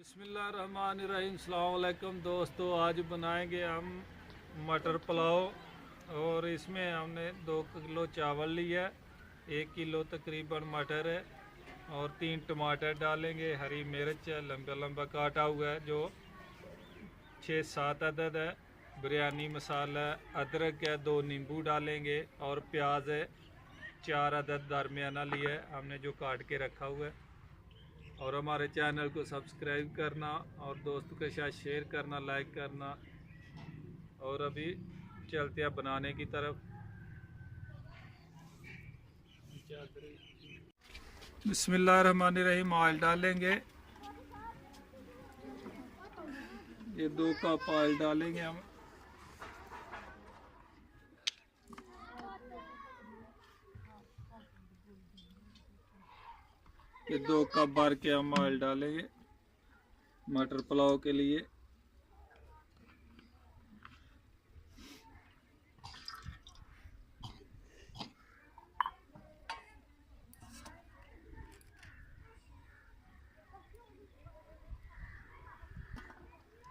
बिस्मिल्लाहिर्रहमानिर्रहीम। अस्सलाम वालेकुम दोस्तों, आज बनाएंगे हम मटर पुलाव। और इसमें हमने 2 किलो चावल लिया, 1 किलो तकरीबन मटर है और 3 टमाटर डालेंगे। हरी मिर्च है, लंबा लंबा काटा हुआ है जो 6-7 अदद है। बिरयानी मसाला, अदरक है, 2 नींबू डालेंगे और प्याज है 4 अदद दरमियाना लिया है हमने जो काट के रखा हुआ है। और हमारे चैनल को सब्सक्राइब करना और दोस्तों के साथ शेयर करना, लाइक करना। और अभी चलते हैं बनाने की तरफ। बिस्मिल्लाहिर्रहमानिर्रहीम। ऑयल डालेंगे, ये 2 कप ऑयल डालेंगे हम। ये 2 कप भर के हम ऑयल डालेंगे मटर पुलाव के लिए।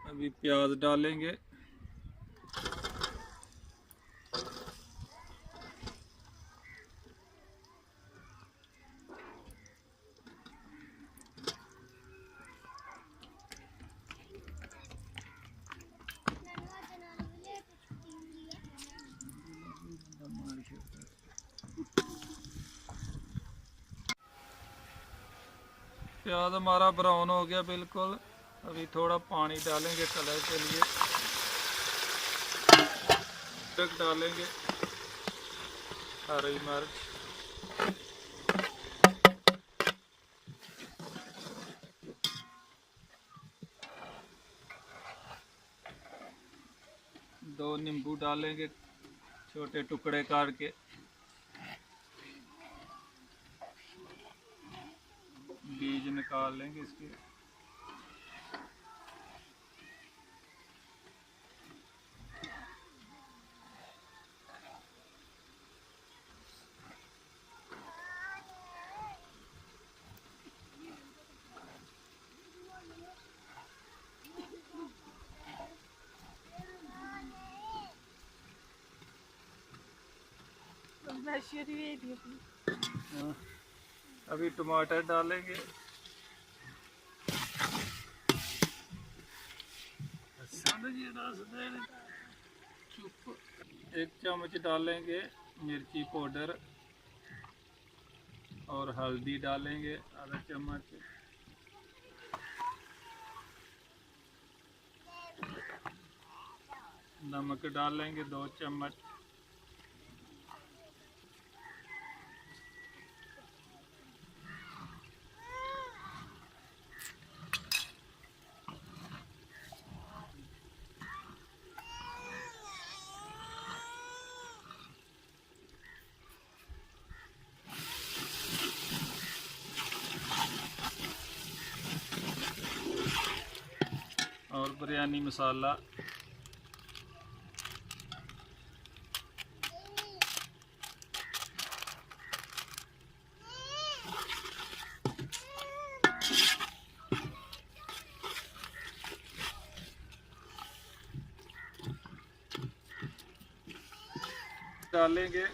अभी प्याज डालेंगे, प्याज हमारा ब्राउन हो गया बिल्कुल। अभी थोड़ा पानी डालेंगे कलर के लिए। अदरक डालेंगे, हरी मिर्च, दो नींबू डालेंगे छोटे टुकड़े काट के। बीज निकाल लेंगे इसके। अभी टमाटर डालेंगे, 1 चम्मच डालेंगे मिर्ची पाउडर और हल्दी डालेंगे आधा चम्मच। नमक डालेंगे 2 चम्मच। और बिरयानी मसाला, डालेंगे।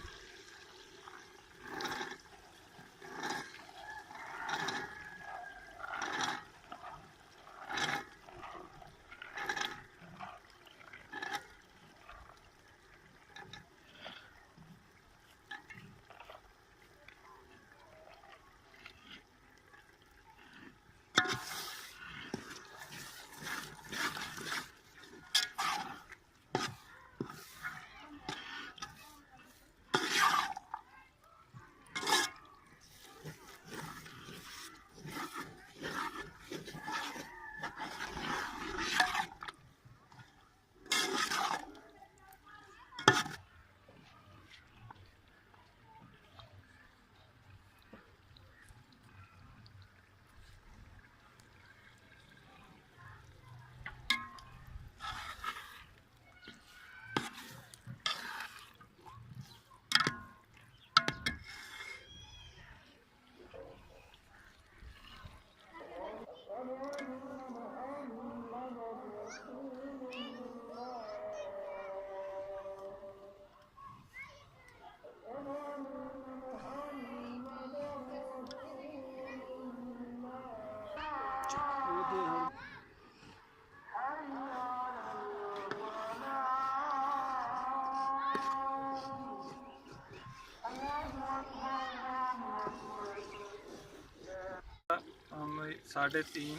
3.5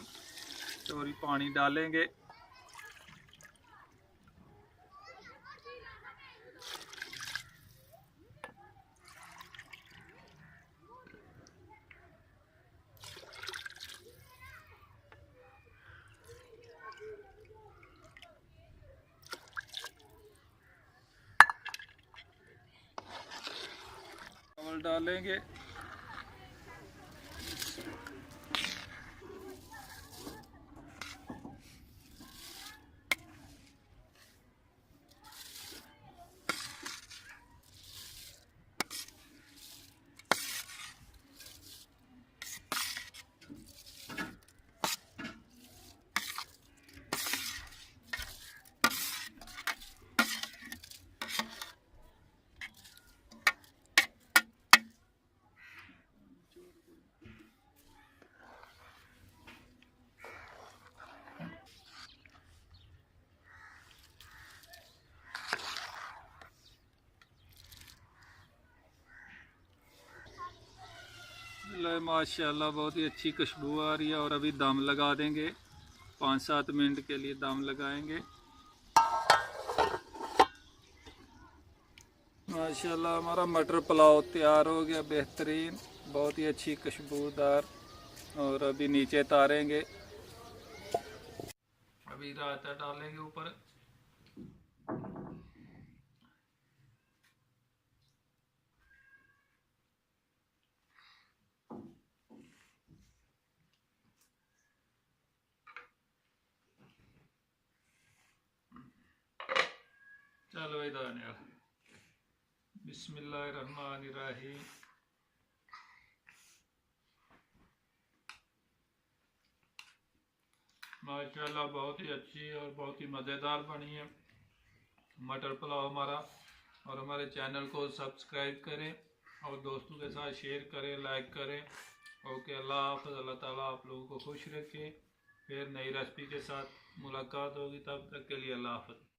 कटोरी पानी डालेंगे। चावल डालेंगे। माशाल्लाह बहुत ही अच्छी खुशबू आ रही है। और अभी दम लगा देंगे, 5-7 मिनट के लिए दम लगाएंगे। माशाल्लाह हमारा मटर पुलाव तैयार हो गया, बेहतरीन, बहुत ही अच्छी खुशबूदार। और अभी नीचे तारेंगे, अभी रायता डालेंगे ऊपर। चलो इधर यार, बिस्मिल्लाहिर्रहमानिर्रहीम। माशाल्लाह बहुत ही अच्छी और बहुत ही मज़ेदार बनी है मटर पुलाव हमारा। और हमारे चैनल को सब्सक्राइब करें और दोस्तों के साथ शेयर करें, लाइक करें। ओके, अल्लाह हाफ़िज़। अल्लाह ताला आप लोगों को खुश रखे। फिर नई रेसिपी के साथ मुलाकात होगी, तब तक के लिए अल्लाह हाफ़िज़।